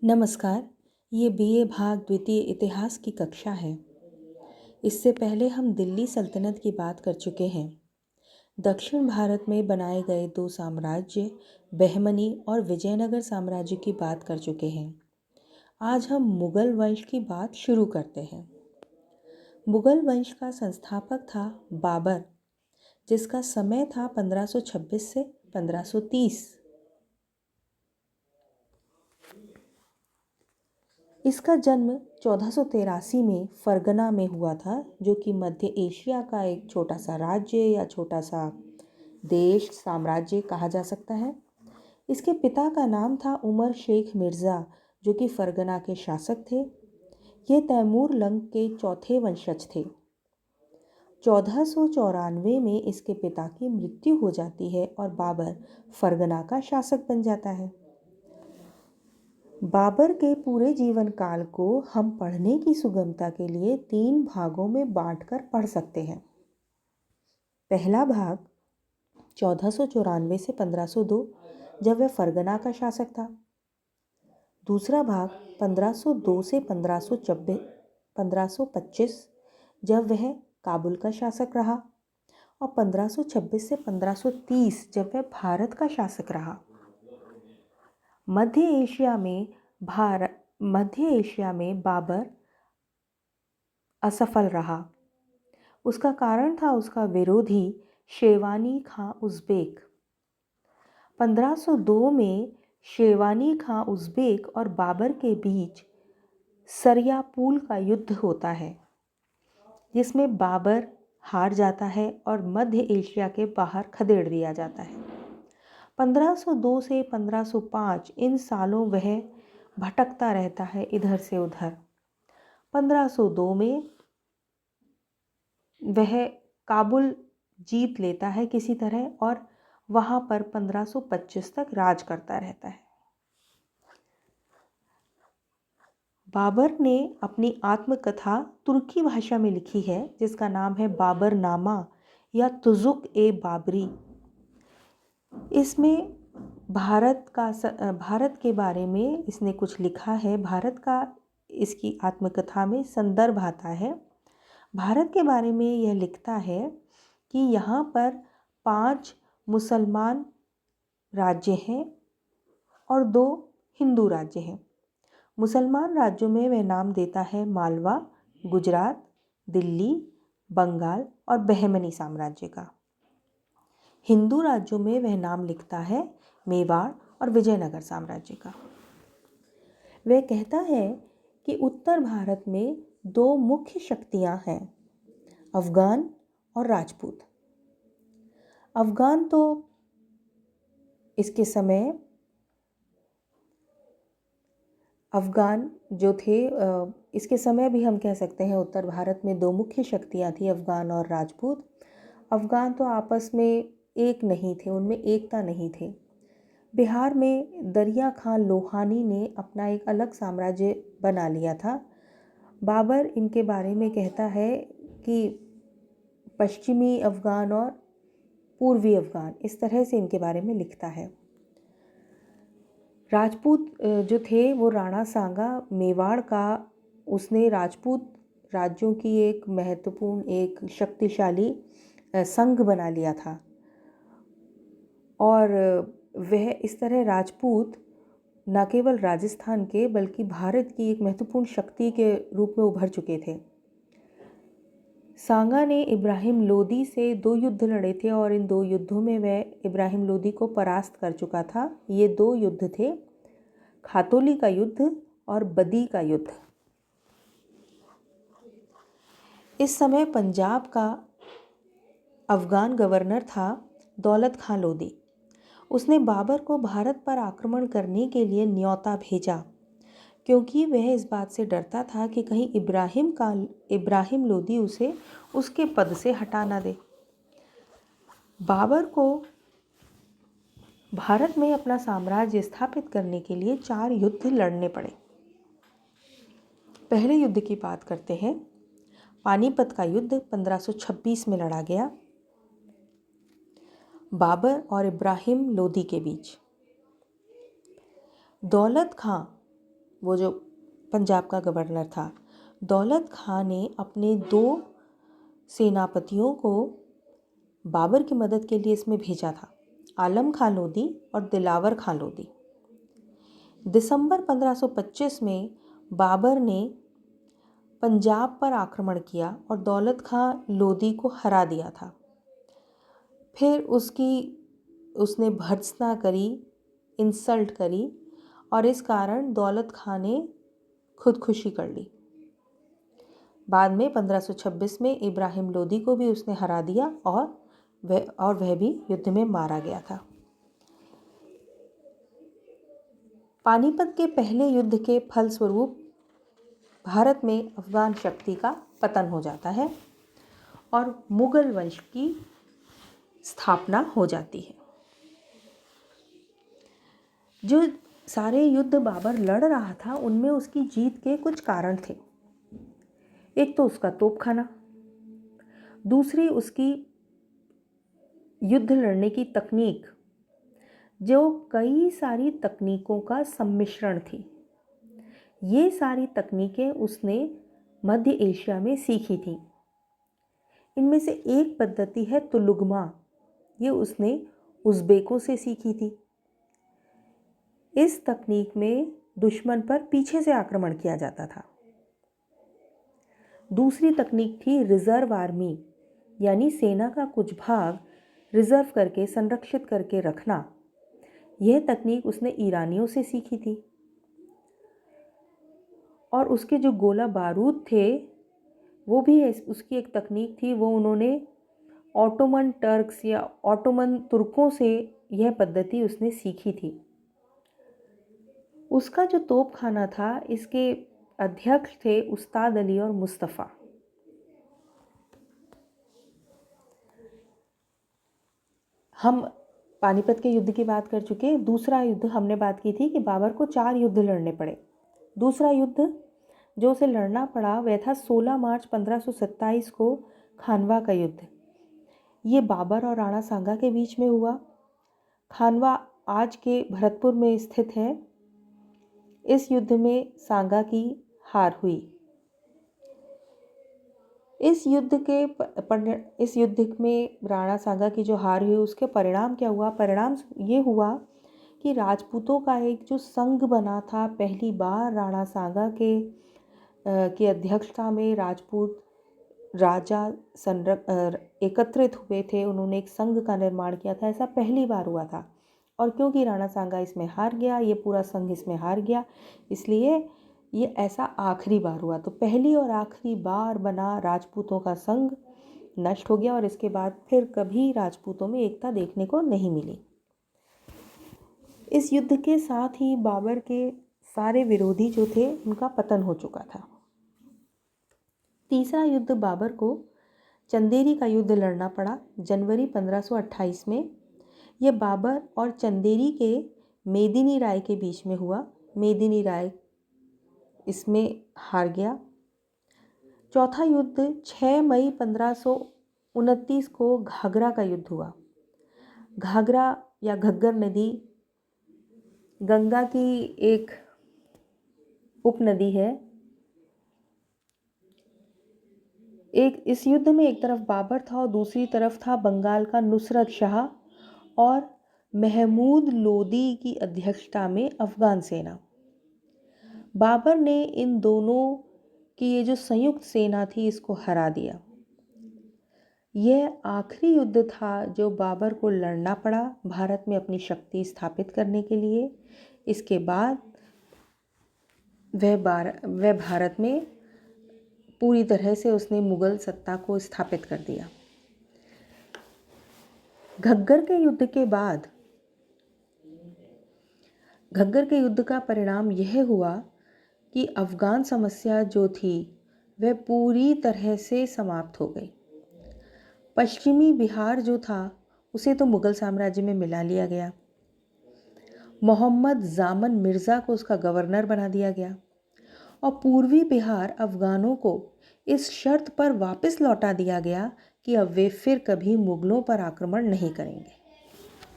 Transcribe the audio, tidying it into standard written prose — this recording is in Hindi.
नमस्कार। ये बीए भाग द्वितीय इतिहास की कक्षा है। इससे पहले हम दिल्ली सल्तनत की बात कर चुके हैं। दक्षिण भारत में बनाए गए दो साम्राज्य बहमनी और विजयनगर साम्राज्य की बात कर चुके हैं। आज हम मुगल वंश की बात शुरू करते हैं। मुगल वंश का संस्थापक था बाबर, जिसका समय था 1526 से 1530। इसका जन्म 1483 में फरगना में हुआ था, जो कि मध्य एशिया का एक छोटा सा राज्य या छोटा सा देश साम्राज्य कहा जा सकता है। इसके पिता का नाम था उमर शेख मिर्ज़ा, जो कि फरगना के शासक थे। ये तैमूर लंग के चौथे वंशज थे। 1494 में इसके पिता की मृत्यु हो जाती है और बाबर फरगना का शासक बन जाता है। बाबर के पूरे जीवन काल को हम पढ़ने की सुगमता के लिए 3 भागों में बांटकर पढ़ सकते हैं। पहला भाग 1494 से 1502, जब वह फरगना का शासक था। दूसरा भाग 1502 से 1525, जब वह काबुल का शासक रहा। और 1526 से 1530, जब वह भारत का शासक रहा। मध्य एशिया में बाबर असफल रहा। उसका कारण था उसका विरोधी शेरवानी खां उज़्बेक। 1502 में शेरवानी खां उज़्बेक और बाबर के बीच सरियापुल का युद्ध होता है, जिसमें बाबर हार जाता है और मध्य एशिया के बाहर खदेड़ दिया जाता है। 1502 से 1505 इन सालों वह भटकता रहता है इधर से उधर। 1502 में वह काबुल जीत लेता है किसी तरह और वहाँ पर 1525 तक राज करता रहता है। बाबर ने अपनी आत्मकथा तुर्की भाषा में लिखी है, जिसका नाम है बाबरनामा या तुज़ुक ए बाबरी। इसमें भारत के बारे में इसने कुछ लिखा है। भारत का इसकी आत्मकथा में संदर्भ आता है। भारत के बारे में यह लिखता है कि यहाँ पर 5 मुसलमान राज्य हैं और 2 हिंदू राज्य हैं। मुसलमान राज्यों में वह नाम देता है मालवा, गुजरात, दिल्ली, बंगाल और बहमनी साम्राज्य का। हिंदू राज्यों में वह नाम लिखता है मेवाड़ और विजयनगर साम्राज्य का। वह कहता है कि उत्तर भारत में 2 मुख्य शक्तियां हैं, अफगान और राजपूत। अफगान तो इसके समय अफगान जो थे, इसके समय भी हम कह सकते हैं उत्तर भारत में 2 मुख्य शक्तियां थी, अफगान और राजपूत। अफगान तो आपस में एक नहीं थे, उनमें एकता नहीं थी। बिहार में दरिया खां लोहानी ने अपना एक अलग साम्राज्य बना लिया था। बाबर इनके बारे में कहता है कि पश्चिमी अफगान और पूर्वी अफगान, इस तरह से इनके बारे में लिखता है। राजपूत जो थे वो राणा सांगा मेवाड़ का, उसने राजपूत राज्यों की एक महत्वपूर्ण, एक शक्तिशाली संघ बना लिया था। और वह इस तरह राजपूत न केवल राजस्थान के बल्कि भारत की एक महत्वपूर्ण शक्ति के रूप में उभर चुके थे। सांगा ने इब्राहिम लोदी से 2 युद्ध लड़े थे और इन 2 युद्धों में वह इब्राहिम लोदी को परास्त कर चुका था। ये 2 युद्ध थे, खातोली का युद्ध और बदी का युद्ध। इस समय पंजाब का अफगान गवर्नर था दौलत खां लोदी। उसने बाबर को भारत पर आक्रमण करने के लिए न्योता भेजा, क्योंकि वह इस बात से डरता था कि कहीं इब्राहिम लोदी उसे उसके पद से हटा ना दे। बाबर को भारत में अपना साम्राज्य स्थापित करने के लिए 4 युद्ध लड़ने पड़े। पहले युद्ध की बात करते हैं। पानीपत का युद्ध 1526 में लड़ा गया, बाबर और इब्राहिम लोदी के बीच। दौलत खां वो जो पंजाब का गवर्नर था, दौलत खां ने अपने 2 सेनापतियों को बाबर की मदद के लिए इसमें भेजा था, आलम खां लोधी और दिलावर खां लोधी। दिसंबर 1525 में बाबर ने पंजाब पर आक्रमण किया और दौलत खां लोधी को हरा दिया था। फिर उसने भर्त्सना करी, इंसल्ट करी और इस कारण दौलत खां ने खुदकुशी कर ली। बाद में 1526 में इब्राहिम लोदी को भी उसने हरा दिया और वह भी युद्ध में मारा गया था। पानीपत के पहले युद्ध के फलस्वरूप भारत में अफगान शक्ति का पतन हो जाता है और मुगल वंश की स्थापना हो जाती है। जो सारे युद्ध बाबर लड़ रहा था उनमें उसकी जीत के कुछ कारण थे। एक तो उसका तोपखाना, दूसरी उसकी युद्ध लड़ने की तकनीक, जो कई सारी तकनीकों का सम्मिश्रण थी। ये सारी तकनीकें उसने मध्य एशिया में सीखी थी। इनमें से एक पद्धति है तुलुगमा, ये उसने उज़्बेकों से सीखी थी। इस तकनीक में दुश्मन पर पीछे से आक्रमण किया जाता था। दूसरी तकनीक थी रिजर्व आर्मी, यानी सेना का कुछ भाग रिजर्व करके संरक्षित करके रखना। यह तकनीक उसने ईरानियों से सीखी थी। और उसके जो गोला बारूद थे वो भी उसकी एक तकनीक थी, वो उन्होंने ऑटोमन टर्क्स या ऑटोमन तुर्कों से यह पद्धति उसने सीखी थी। उसका जो तोपखाना था, इसके अध्यक्ष थे उस्ताद अली और मुस्तफ़ा। हम पानीपत के युद्ध की बात कर चुके। दूसरा युद्ध हमने बात की थी कि बाबर को 4 युद्ध लड़ने पड़े। दूसरा युद्ध जो उसे लड़ना पड़ा वह था 16 मार्च 1527 को खानवा का युद्ध। ये बाबर और राणा सांगा के बीच में हुआ। खानवा आज के भरतपुर में स्थित है। इस युद्ध में सांगा की हार हुई। इस युद्ध में राणा सांगा की जो हार हुई उसके परिणाम क्या हुआ? परिणाम ये हुआ कि राजपूतों का एक जो संघ बना था, पहली बार राणा सांगा की अध्यक्षता में राजपूत राजा एकत्रित हुए थे। उन्होंने एक संघ का निर्माण किया था। ऐसा पहली बार हुआ था। और क्योंकि राणा सांगा इसमें हार गया, ये पूरा संघ इसमें हार गया, इसलिए ये ऐसा आखिरी बार हुआ। तो पहली और आखिरी बार बना राजपूतों का संघ नष्ट हो गया और इसके बाद फिर कभी राजपूतों में एकता देखने को नहीं मिली। इस युद्ध के साथ ही बाबर के सारे विरोधी जो थे उनका पतन हो चुका था। तीसरा युद्ध बाबर को चंदेरी का युद्ध लड़ना पड़ा जनवरी 1528 में। यह बाबर और चंदेरी के मेदिनी राय के बीच में हुआ। मेदिनी राय इसमें हार गया। चौथा युद्ध 6 मई 1529 को घाघरा का युद्ध हुआ। घाघरा या घग्गर नदी गंगा की एक उपनदी है। इस युद्ध में एक तरफ बाबर था और दूसरी तरफ था बंगाल का नुसरत शाह और महमूद लोदी की अध्यक्षता में अफगान सेना। बाबर ने इन दोनों की ये जो संयुक्त सेना थी इसको हरा दिया। यह आखिरी युद्ध था जो बाबर को लड़ना पड़ा भारत में अपनी शक्ति स्थापित करने के लिए। इसके बाद वह भारत में पूरी तरह से उसने मुगल सत्ता को स्थापित कर दिया। घग्गर के युद्ध का परिणाम यह हुआ कि अफगान समस्या जो थी वह पूरी तरह से समाप्त हो गई। पश्चिमी बिहार जो था उसे तो मुगल साम्राज्य में मिला लिया गया। मोहम्मद जामन मिर्ज़ा को उसका गवर्नर बना दिया गया और पूर्वी बिहार अफगानों को इस शर्त पर वापस लौटा दिया गया कि अब वे फिर कभी मुगलों पर आक्रमण नहीं करेंगे।